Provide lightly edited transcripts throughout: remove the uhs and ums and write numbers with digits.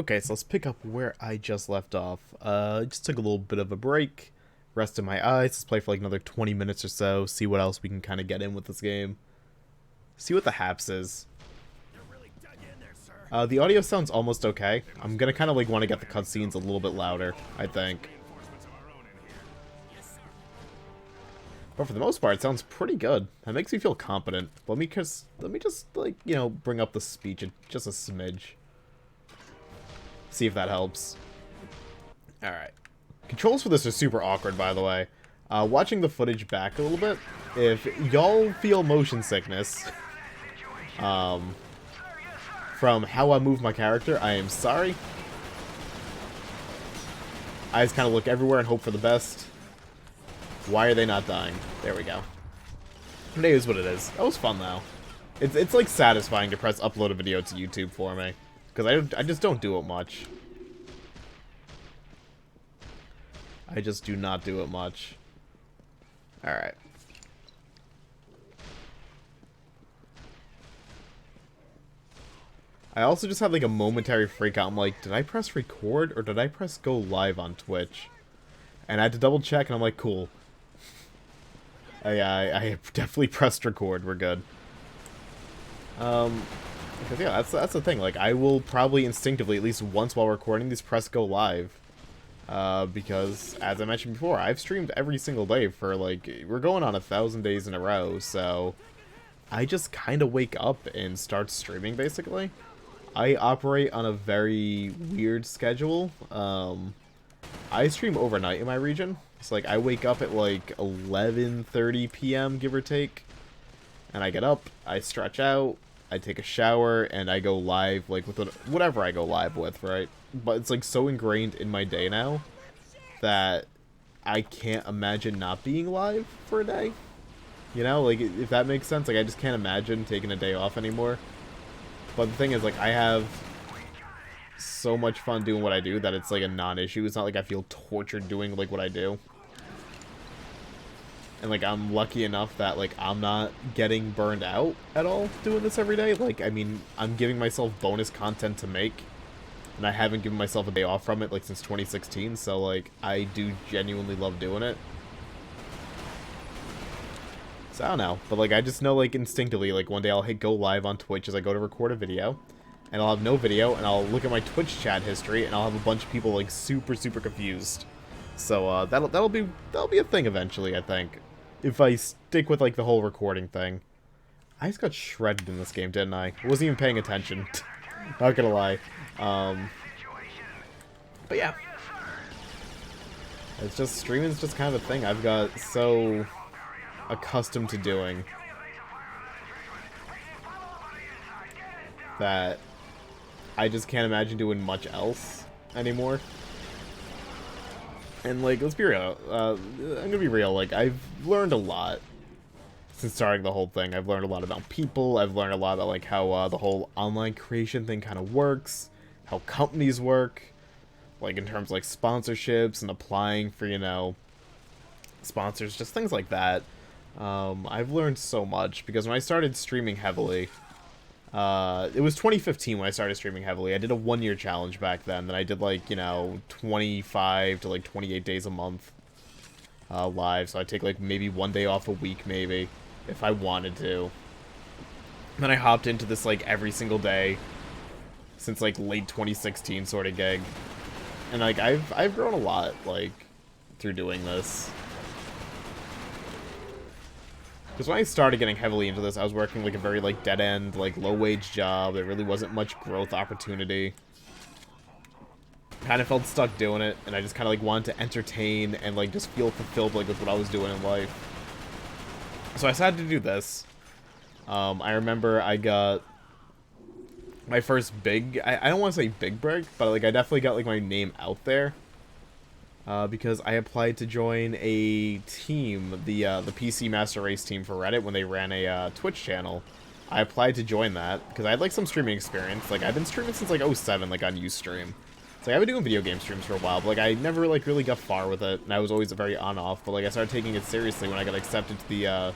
Okay, so let's pick up where I just left off. Just took a little bit of a break, rested my eyes. Let's play for like another 20 minutes or so, see what else we can kind of get in with this game. See what the haps is. The audio sounds almost okay. I'm gonna kind of like want to get the cutscenes a little bit louder, I think. But for the most part, it sounds pretty good. That makes me feel competent. Let me just like, bring up the speech just a smidge. See if that helps. Alright. Controls for this are super awkward, by the way. Watching the footage back a little bit, if y'all feel motion sickness from how I move my character, I am sorry. I just kind of look everywhere and hope for the best. Why are they not dying? There we go. It is what it is. That was fun, though. It's like satisfying to press upload a video to YouTube for me. Because I just don't do it much. I just do not do it much. Alright. I also just had like a momentary freak out. I'm like, did I press record or did I press go live on Twitch? And I had to double check and I'm like, cool. I definitely pressed record. We're good. Because yeah, that's the thing. Like, I will probably instinctively, at least once while recording these, press go live. Because, as I mentioned before, I've streamed every single day for, like, we're going on 1,000 days in a row, so I just kind of wake up and start streaming, basically. I operate on a very weird schedule. I stream overnight in my region. So, like, I wake up at, like, 11:30 p.m., give or take. And I get up, I stretch out, I take a shower, and I go live, like, with whatever I go live with, right? But it's, like, so ingrained in my day now that I can't imagine not being live for a day. You know, like, if that makes sense, like, I just can't imagine taking a day off anymore. But the thing is, like, I have so much fun doing what I do that it's, like, a non-issue. It's not like I feel tortured doing, like, what I do. And, like, I'm lucky enough that, like, I'm not getting burned out at all doing this every day. Like, I mean, I'm giving myself bonus content to make. And I haven't given myself a day off from it, like, since 2016. So, like, I do genuinely love doing it. So, I don't know. But, like, I just know, like, instinctively, like, one day I'll hit go live on Twitch as I go to record a video. And I'll have no video, and I'll look at my Twitch chat history, and I'll have a bunch of people, like, super confused. So, that'll be a thing eventually, I think. If I stick with, like, the whole recording thing. I just got shredded in this game, didn't I? I wasn't even paying attention. Not gonna lie. But yeah. It's just, streaming's just kind of a thing I've got so accustomed to doing that I just can't imagine doing much else anymore. And, like, let's be real, I'm gonna be real, like, I've learned a lot since starting the whole thing. I've learned a lot about people, I've learned a lot about, like, how, the whole online creation thing kind of works, how companies work, like, in terms of, like, sponsorships and applying for, you know, sponsors, just things like that. I've learned so much, because when I started streaming heavily, it was 2015 when I started streaming heavily. I did a 1-year challenge back then. Then I did, like, 25 to, like, 28 days a month live. So I'd take, like, maybe one day off a week, maybe, if I wanted to. Then I hopped into this, like, every single day since, like, late 2016 sort of gig. And, like, I've grown a lot, like, through doing this. Because when I started getting heavily into this, I was working, like, a very, like, dead-end, like, low-wage job. There really wasn't much growth opportunity. Kind of felt stuck doing it, and I just kind of, like, wanted to entertain and, like, just feel fulfilled, like, with what I was doing in life. So I decided to do this. I remember I got my first big, I don't want to say big break, but, like, I definitely got, like, my name out there. Because I applied to join a team, the PC Master Race team for Reddit when they ran a Twitch channel. I applied to join that because I had, like, some streaming experience. Like, I've been streaming since, like, '07, like, on Ustream. So, like, I've been doing video game streams for a while, but, like, I never, like, really got far with it, and I was always very on-off. But, like, I started taking it seriously when I got accepted to the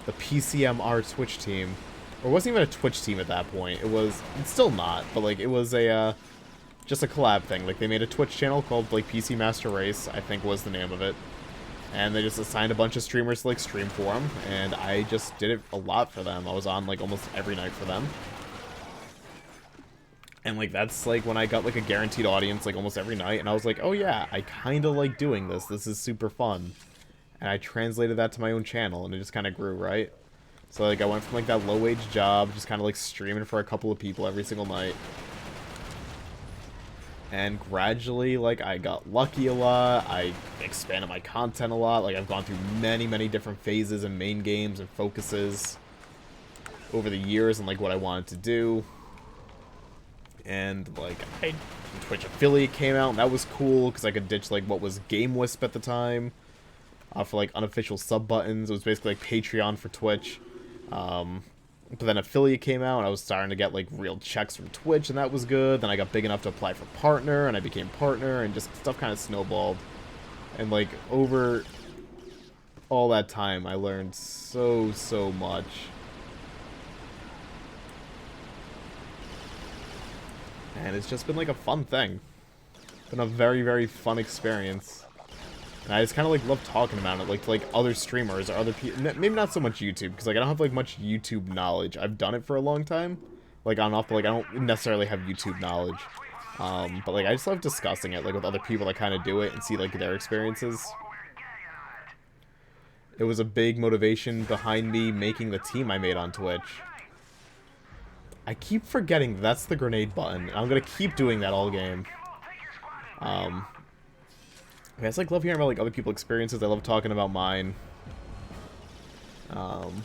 PCMR Twitch team. Or it wasn't even a Twitch team at that point. It's still not, but, like, it was a, just a collab thing. Like, they made a Twitch channel called, like, PC Master Race, I think was the name of it. And they just assigned a bunch of streamers to, like, stream for them. And I just did it a lot for them. I was on, like, almost every night for them. And, like, that's, like, when I got, like, a guaranteed audience, like, almost every night. And I was like, oh, yeah, I kind of like doing this. This is super fun. And I translated that to my own channel, and it just kind of grew, right? So, like, I went from, like, that low-wage job, just kind of, like, streaming for a couple of people every single night. And gradually, like, I got lucky a lot. I expanded my content a lot. Like, I've gone through many, many different phases and main games and focuses over the years and, like, what I wanted to do. And, like, Twitch affiliate came out, and that was cool, because I could ditch, like, what was Game Wisp at the time, for, like, unofficial sub buttons. It was basically, like, Patreon for Twitch. But then affiliate came out, and I was starting to get, like, real checks from Twitch, and that was good. Then I got big enough to apply for partner, and I became partner, and just stuff kind of snowballed. And, like, over all that time, I learned so much. And it's just been, like, a fun thing. Been a very, very fun experience. And I just kind of, like, love talking about it, like, to, like, other streamers or other people. Maybe not so much YouTube, because, like, I don't have, like, much YouTube knowledge. I've done it for a long time. Like, on and off, but, like, I don't necessarily have YouTube knowledge. But, like, I just love discussing it, like, with other people that kind of do it and see, like, their experiences. It was a big motivation behind me making the team I made on Twitch. I keep forgetting that's the grenade button. I'm gonna keep doing that all game. I just, like, love hearing about, like, other people's experiences. I love talking about mine. I don't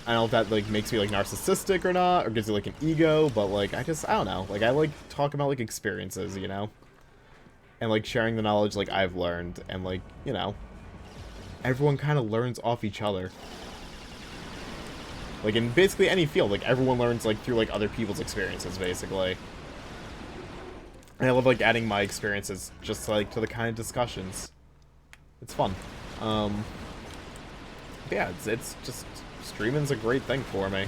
know if that, like, makes me, like, narcissistic or not, or gives you, like, an ego, but, like, I don't know. Like, I like talking about, like, experiences, you know? And, like, sharing the knowledge, like, I've learned, and, like, you know, everyone kind of learns off each other. Like, in basically any field, like, everyone learns, like, through, like, other people's experiences, basically. And I love, like, adding my experiences just, like, to the kind of discussions. It's fun. Yeah, it's just, streaming's a great thing for me.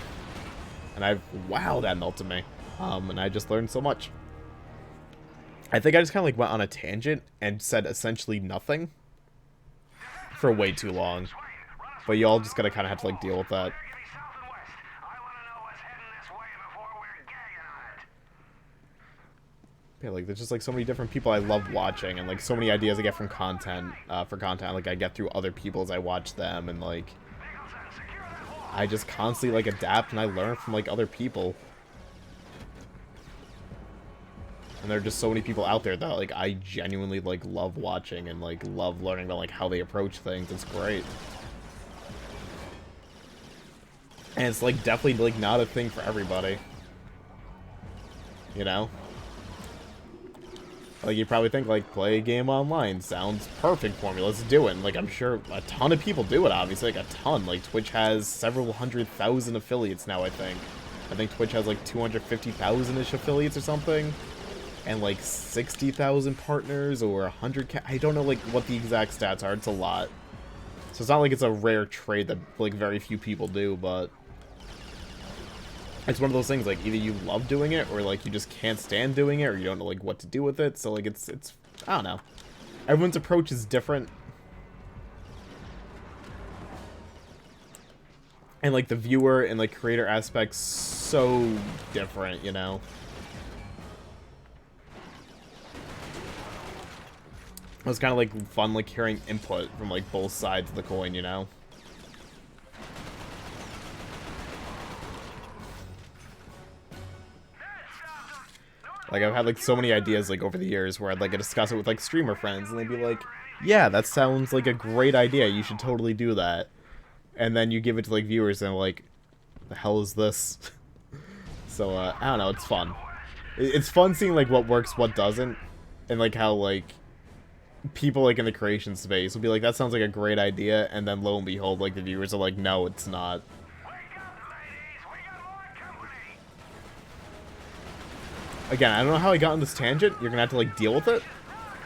And wow, that melted me. And I just learned so much. I think I just kind of, like, went on a tangent and said essentially nothing for way too long. But y'all just gotta kind of have to, like, deal with that. Yeah, like, there's just, like, so many different people I love watching, and, like, so many ideas I get from content, like, I get through other people as I watch them, and, like, I just constantly, like, adapt, and I learn from, like, other people. And there are just so many people out there that, like, I genuinely, like, love watching, and, like, love learning about, like, how they approach things. It's great. And it's, like, definitely, like, not a thing for everybody. You know? Like, you probably think, like, play a game online sounds perfect for me, let's do it. And, like, I'm sure a ton of people do it, obviously, like, a ton. Like, Twitch has several 100,000 affiliates now, I think. I think Twitch has, like, 250,000-ish affiliates or something. And, like, 60,000 partners, or 100K. I don't know, like, what the exact stats are. It's a lot. So it's not like it's a rare trade that, like, very few people do, but it's one of those things, like, either you love doing it, or, like, you just can't stand doing it, or you don't know, like, what to do with it. So, like, it's I don't know. Everyone's approach is different. And, like, the viewer and, like, creator aspect's so different, you know? It was kind of, like, fun, like, hearing input from, like, both sides of the coin, you know? Like, I've had, like, so many ideas, like, over the years where I'd, like, discuss it with, like, streamer friends, and they'd be like, yeah, that sounds like a great idea, you should totally do that. And then you give it to, like, viewers, and they're like, the hell is this? So, I don't know, it's fun. It's fun seeing, like, what works, what doesn't, and, like, how, like, people, like, in the creation space will be like, that sounds like a great idea, and then lo and behold, like, the viewers are like, no, it's not. Again, I don't know how I got on this tangent. You're gonna have to, like, deal with it.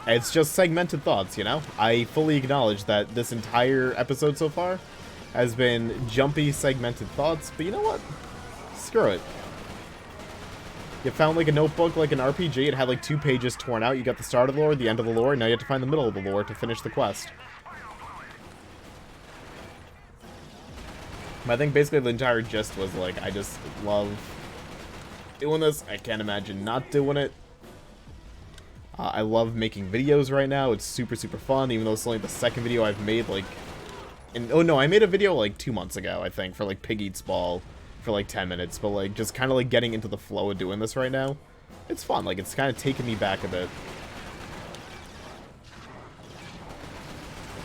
It's just segmented thoughts, you know? I fully acknowledge that this entire episode so far has been jumpy, segmented thoughts, but you know what? Screw it. You found like a notebook, like an RPG. It had like 2 pages torn out. You got the start of the lore, the end of the lore, and now you have to find the middle of the lore to finish the quest. I think basically the entire gist was like, I just love doing this. I can't imagine not doing it. I love making videos right now. It's super, super fun, even though it's only the second video I've made, like... oh no, I made a video like 2 months ago, I think, for like Pig Eats Ball for like 10 minutes. But like, just kind of like getting into the flow of doing this right now. It's fun. Like, it's kind of taking me back a bit.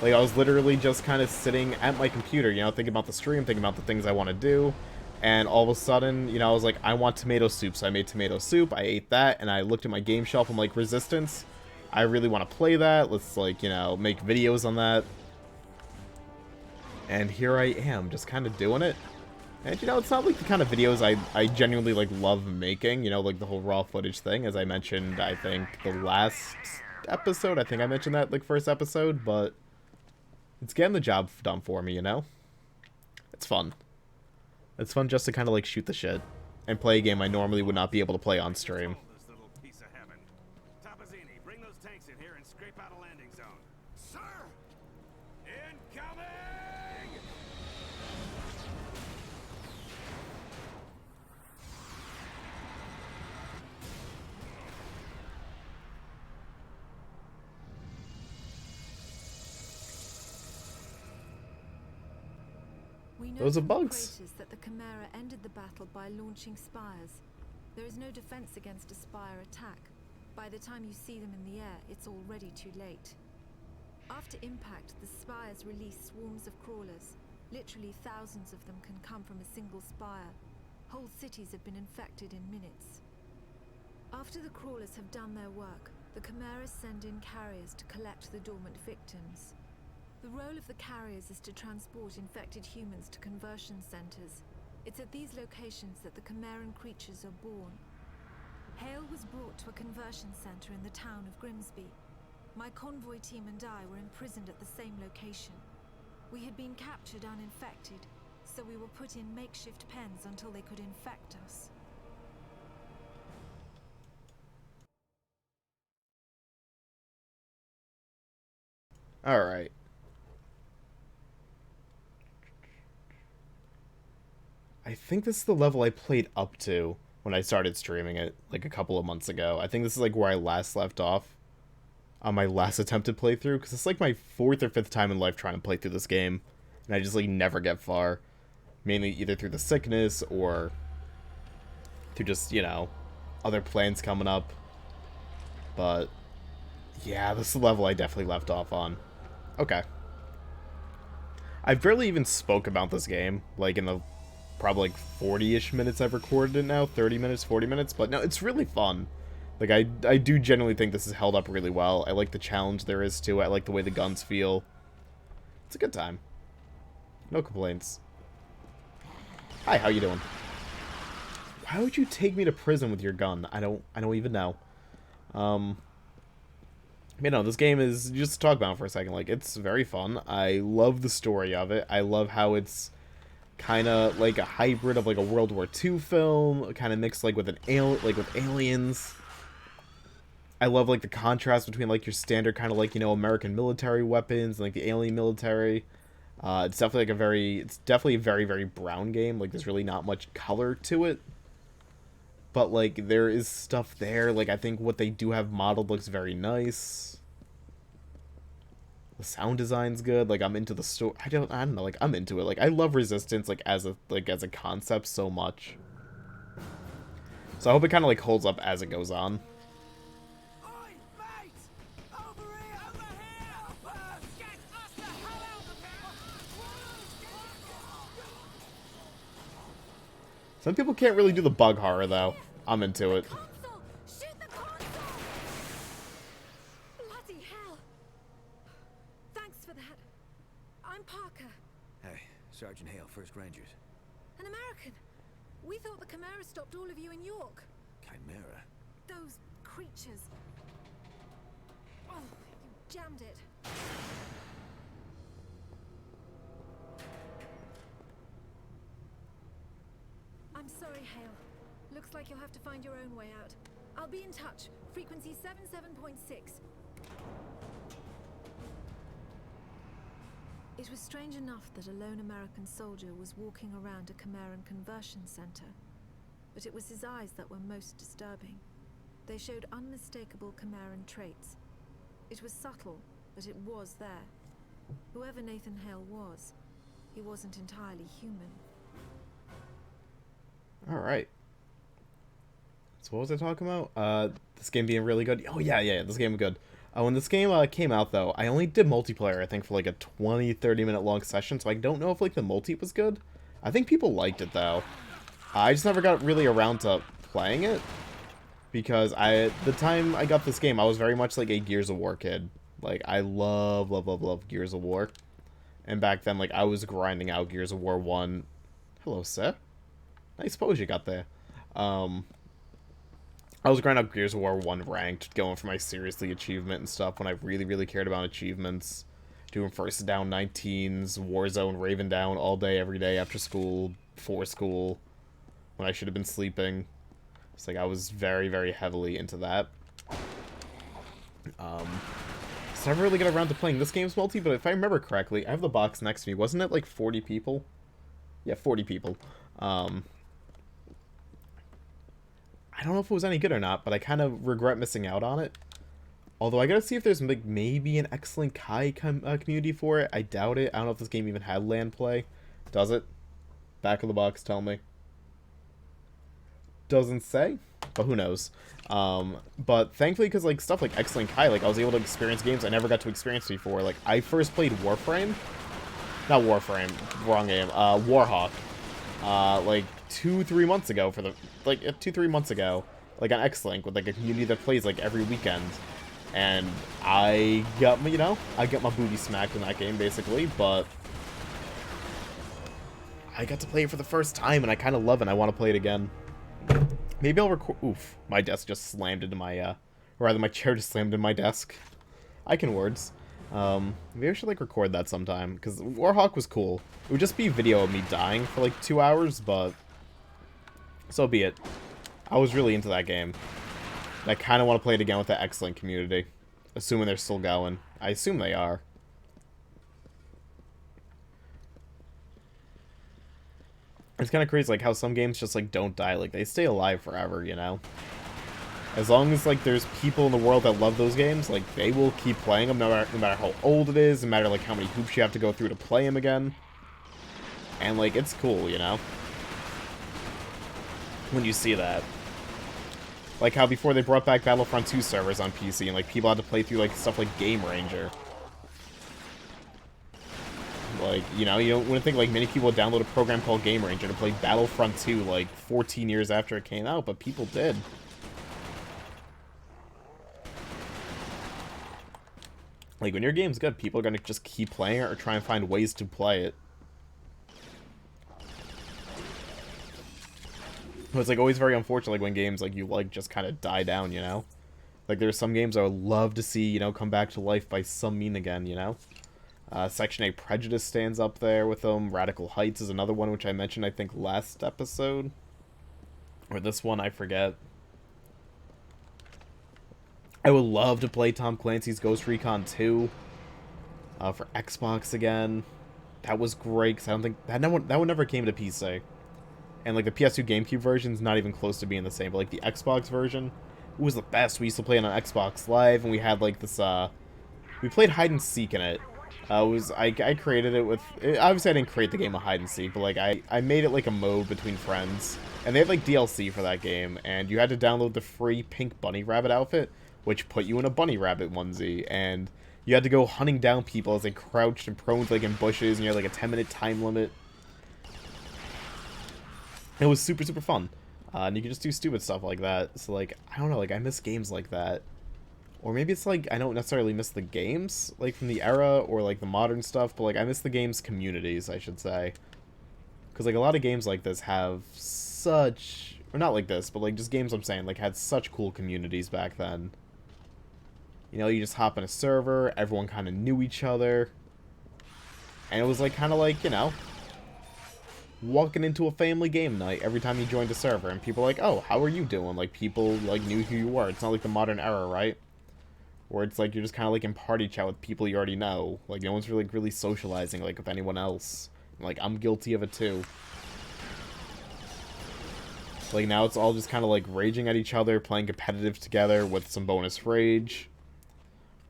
Like, I was literally just kind of sitting at my computer, you know, thinking about the stream, thinking about the things I want to do. And all of a sudden, you know, I was like, I want tomato soup. So I made tomato soup, I ate that, and I looked at my game shelf, I'm like, Resistance, I really want to play that. Let's, like, you know, make videos on that. And here I am, just kind of doing it. And, you know, it's not like the kind of videos I genuinely, like, love making, you know, like the whole raw footage thing. As I mentioned, I think, the last episode, I think I mentioned that, like, first episode, but... it's getting the job done for me, you know? It's fun. It's fun just to kind of like shoot the shit and play a game I normally would not be able to play on stream. Bring those tanks in here and scrape out a landing zone. Sir! Incoming! Those are bugs. That the Chimera ended the battle by launching spires. There is no defense against a spire attack. By the time you see them in the air, it's already too late. After impact, the spires release swarms of crawlers. Literally thousands of them can come from a single spire. Whole cities have been infected in minutes. After the crawlers have done their work, the Chimeras send in carriers to collect the dormant victims. The role of the carriers is to transport infected humans to conversion centers. It's at these locations that the Chimeran creatures are born. Hale was brought to a conversion center in the town of Grimsby. My convoy team and I were imprisoned at the same location. We had been captured uninfected, so we were put in makeshift pens until they could infect us. Alright. I think this is the level I played up to when I started streaming it, like a couple of months ago. I think this is like where I last left off on my last attempted playthrough, because it's like my 4th or 5th time in life trying to play through this game, and I just like never get far. Mainly either through the sickness or through just, you know, other plans coming up. But yeah, this is the level I definitely left off on. Okay. I barely even spoke about this game, like in the probably like 40-ish minutes I've recorded it now, 30 minutes, 40 minutes, but no, it's really fun. Like, I do genuinely think this is held up really well. I like the challenge there is to it. I like the way the guns feel. It's a good time. No complaints. Hi, how you doing? Why would you take me to prison with your gun? I don't even know. You know, this game is, just to talk about it for a second, like, it's very fun. I love the story of it. I love how it's kind of like a hybrid of like a World War II film, kind of mixed like with an with aliens. I love like the contrast between like your standard kind of like, you know, American military weapons and like the alien military. It's definitely like it's definitely a very, very brown game. Like, there's really not much color to it. But like, there is stuff there. Like, I think what they do have modeled looks very nice. The sound design's good. Like, I'm into the story. I don't know. Like, I'm into it. Like, I love Resistance like as a concept so much. So I hope it kind of like holds up as it goes on. Some people can't really do the bug horror though. I'm into it. Sergeant Hale, 1st Rangers. An American. We thought the Chimera stopped all of you in York. Chimera? Those creatures. Oh, you jammed it. I'm sorry, Hale. Looks like you'll have to find your own way out. I'll be in touch. Frequency 77.6. It was strange enough that a lone American soldier was walking around a Chimeran conversion center, but it was his eyes that were most disturbing. They showed unmistakable Chimeran traits. It was subtle, but it was there. Whoever Nathan Hale was, he wasn't entirely human. Alright. So what was I talking about? This game being really good. Oh yeah, this game was good. When this game came out, though, I only did multiplayer, I think, for like a 20-30 minute long session, so I don't know if like the multi was good. I think people liked it, though. I just never got really around to playing it, because the time I got this game, I was very much like a Gears of War kid. Like, I love Gears of War. And back then, like, I was grinding out Gears of War 1. Hello, sir. Nice pose you got there. I was grinding out Gears of War 1 ranked, going for my seriously achievement and stuff when I really cared about achievements. Doing first down 19s, Warzone, Raven down all day, every day, after school, before school, when I should have been sleeping. It's like I was very heavily into that. So I never really got around to playing this game's multi, but if I remember correctly, I have the box next to me. Wasn't it like 40 people? Yeah, 40 people. I don't know if it was any good or not, but I kind of regret missing out on it. Although I gotta see if there's like maybe an excellent Kai community for it. I doubt it. I don't know if this game even had LAN play. Does it? Back of the box, tell me. Doesn't say, but who knows. But thankfully, because like stuff like Excellent Kai, like I was able to experience games I never got to experience before. Like I first played Warframe, not Warframe, wrong game. Warhawk. Like 2-3 months ago for the 2-3 months ago, like on X-Link with like a community that plays like every weekend, and I got my booty smacked in that game basically, but I got to play it for the first time and I kind of love it. And I want to play it again. Maybe I'll record. Oof, my desk just slammed into my or rather my chair just slammed into my desk. I can words. Maybe I should like record that sometime, because Warhawk was cool. It would just be video of me dying for like 2 hours, but so be it. I was really into that game. And I kind of want to play it again with the excellent community, assuming they're still going. I assume they are. It's kind of crazy, like how some games just like don't die, like they stay alive forever, you know. As long as, like, there's people in the world that love those games, like, they will keep playing them no matter how old it is, no matter, like, how many hoops you have to go through to play them again. And, like, it's cool, you know? When you see that. Like how before they brought back Battlefront 2 servers on PC, and, like, people had to play through, like, stuff like Game Ranger. Like, you know, you wouldn't think, like, many people would download a program called Game Ranger to play Battlefront 2, like, 14 years after it came out, but people did. Like, when your game's good, people are going to just keep playing it or try and find ways to play it. But it's, like, always very unfortunate, like, when games, like, you like, just kind of die down, you know? Like, there's some games I would love to see, you know, come back to life by some mean again, you know? Section 8 Prejudice stands up there with them. Radical Heights is another one, which I mentioned, I think, last episode. Or this one, I forget. I would love to play Tom Clancy's Ghost Recon 2 for Xbox again. That was great, because I don't think... That one never came to PC. And, like, the PS2 GameCube version's not even close to being the same. But, like, the Xbox version was the best. We used to play it on Xbox Live, and we had, like, this, we played hide and seek in it. I created it with... Obviously, I didn't create the game of hide and seek, but, like, I made it, like, a mode between friends. And they had, like, DLC for that game, and you had to download the free pink bunny rabbit outfit, which put you in a bunny rabbit onesie, and you had to go hunting down people as they crouched and prone, like, in bushes, and you had, like, a 10-minute time limit. It was super fun. And you could just do stupid stuff like that. So, like, I don't know, like, I miss games like that. Or maybe it's, like, I don't necessarily miss the games, like, from the era, or, like, the modern stuff, but, like, I miss the games' communities, I should say. Because, like, a lot of games like this have such... Or not like this, but, like, just games I'm saying, like, had such cool communities back then. You know, you just hop in a server, everyone kind of knew each other. And it was, like, kind of like, you know... walking into a family game night every time you joined a server, and people are like, oh, how are you doing? Like, people, like, knew who you were. It's not like the modern era, right? Where it's like you're just kind of like in party chat with people you already know. Like, no one's really socializing, like, with anyone else. Like, I'm guilty of it, too. Like, now it's all just kind of, like, raging at each other, playing competitive together with some bonus rage.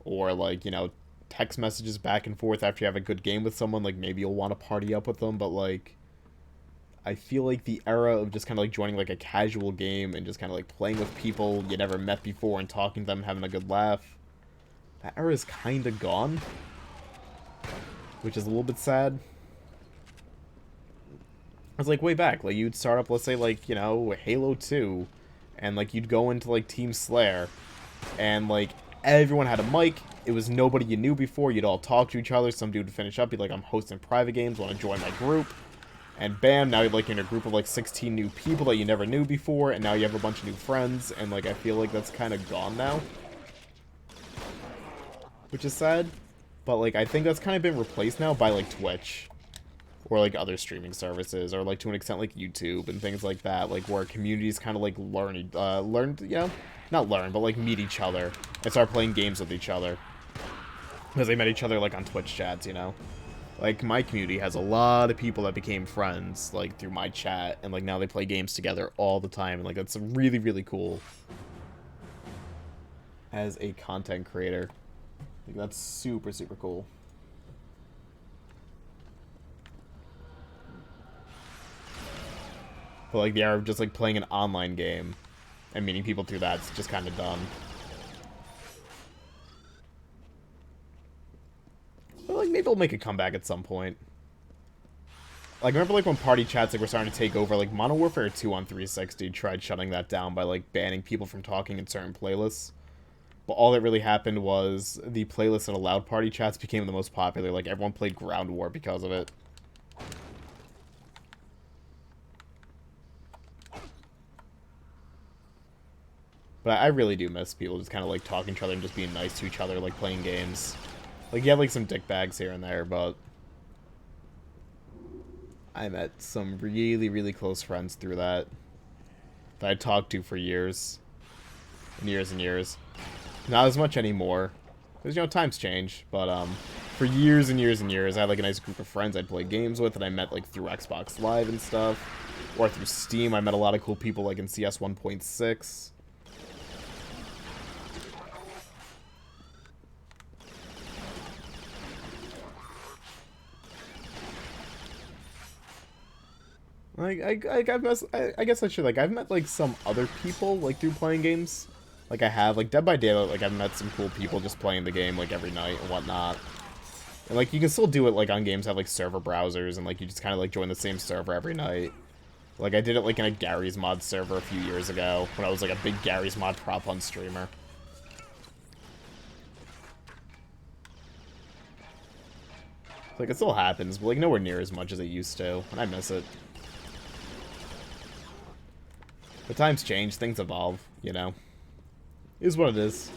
Or, like, you know, text messages back and forth after you have a good game with someone. Like, maybe you'll want to party up with them, but, like, I feel like the era of just kind of, like, joining, like, a casual game and just kind of, like, playing with people you never met before and talking to them and having a good laugh, that era is kind of gone. Which is a little bit sad. It's like way back, like you'd start up, let's say, like, you know, Halo 2, and like you'd go into like Team Slayer, and like everyone had a mic. It was nobody you knew before. You'd all talk to each other. Some dude would finish up, be like, I'm hosting private games, want to join my group, and bam, now you're like in a group of like 16 new people that you never knew before, and now you have a bunch of new friends, and like I feel like that's kind of gone now, which is sad. But like I think that's kind of been replaced now by like Twitch. Or, like, other streaming services, or, like, to an extent, like, YouTube and things like that, like, where communities kind of, like, learn, you know? Not learn, but, like, meet each other and start playing games with each other. Because they met each other, like, on Twitch chats, you know? Like, my community has a lot of people that became friends, like, through my chat, and, like, now they play games together all the time, and, like, that's really cool. As a content creator. I think that's super cool. But, like, the era of just, like, playing an online game and meeting people through that's just kind of done. But, like, maybe I'll make a comeback at some point. Like, remember, like, when party chats, like, were starting to take over, like, Modern Warfare 2 on 360 tried shutting that down by, like, banning people from talking in certain playlists. But all that really happened was the playlists that allowed party chats became the most popular. Like, everyone played Ground War because of it. But I really do miss people just kind of, like, talking to each other and just being nice to each other, like, playing games. Like, you have, like, some dickbags here and there, but I met some really close friends through that I talked to for years. And years. Not as much anymore. Because, you know, times change. But, for years and years, I had, like, a nice group of friends I'd play games with, and I met, like, through Xbox Live and stuff. Or through Steam, I met a lot of cool people, like, in CS 1.6. Like, I guess I should, like, I've met, like, some other people, like, through playing games. Like, I have, like, Dead by Daylight, like, I've met some cool people just playing the game, like, every night and whatnot. And, like, you can still do it, like, on games that have, like, server browsers, and, like, you just kind of, like, join the same server every night. Like, I did it, like, in a Gary's Mod server a few years ago, when I was, like, a big Gary's Mod prop hunt streamer. Like, it still happens, but, like, nowhere near as much as it used to, and I miss it. But times change, things evolve, you know. Is what it is.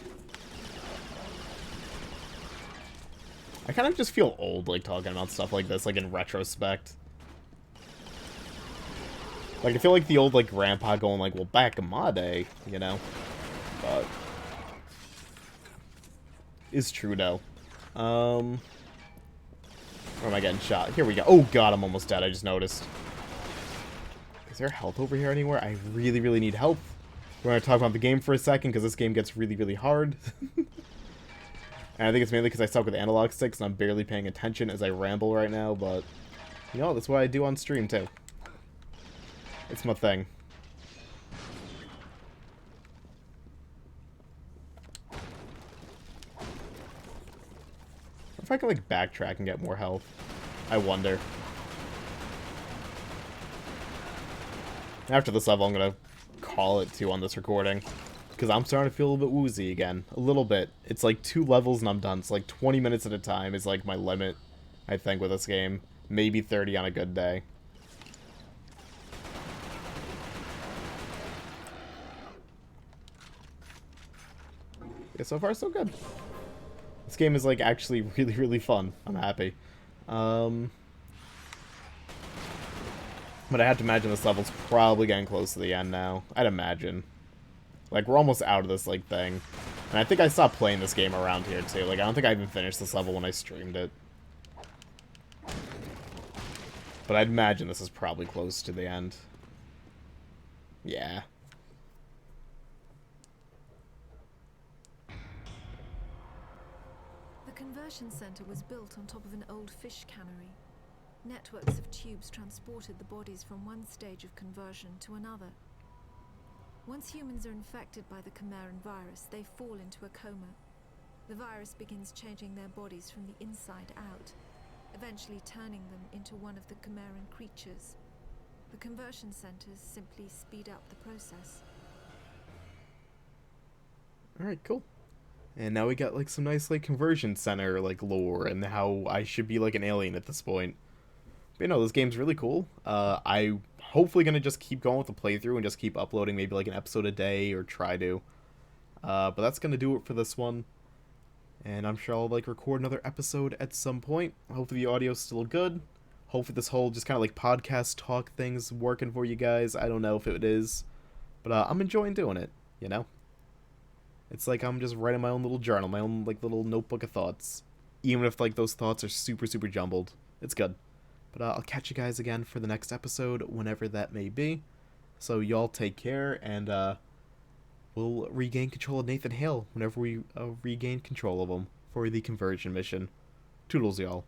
I kind of just feel old, like, talking about stuff like this, like, in retrospect. Like, I feel like the old, like, grandpa going, like, well, back in my day, you know? But is true, though. Where am I getting shot? Here we go. Oh, God, I'm almost dead. I just noticed. Is there health over here anywhere? I really need help. We're going to talk about the game for a second, because this game gets really hard. And I think it's mainly because I suck with analog sticks, and I'm barely paying attention as I ramble right now, but, you know, that's what I do on stream, too. It's my thing. If I can, like, backtrack and get more health. I wonder. After this level, I'm gonna call it, too, on this recording. Because I'm starting to feel a little bit woozy again. A little bit. It's like 2 levels and I'm done. It's like 20 minutes at a time is like my limit, I think, with this game. Maybe 30 on a good day. Yeah, so far so good. This game is like actually really fun. I'm happy. But I have to imagine this level's probably getting close to the end now. I'd imagine. Like, we're almost out of this, like, thing. And I think I stopped playing this game around here, too. Like, I don't think I even finished this level when I streamed it. But I'd imagine this is probably close to the end. Yeah. The conversion center was built on top of an old fish cannery. Networks of tubes transported the bodies from one stage of conversion to another. Once humans are infected by the Chimeran virus, they fall into a coma. The virus begins changing their bodies from the inside out, eventually turning them into one of the Chimeran creatures. The conversion centers simply speed up the process. Alright, cool. And now we got, like, some nice, like, conversion center, like, lore, and how I should be, like, an alien at this point. But, you know, this game's really cool. I'm hopefully gonna just keep going with the playthrough and just keep uploading maybe, like, an episode a day, or try to. But that's gonna do it for this one. And I'm sure I'll, like, record another episode at some point. Hopefully the audio's still good. Hopefully this whole just kind of, like, podcast talk thing's working for you guys. I don't know if it is. But, I'm enjoying doing it, you know? It's like I'm just writing my own little journal, my own, like, little notebook of thoughts. Even if, like, those thoughts are super, super jumbled. It's good. But I'll catch you guys again for the next episode, whenever that may be. So y'all take care, and we'll regain control of Nathan Hale whenever we regain control of him for the conversion mission. Toodles, y'all.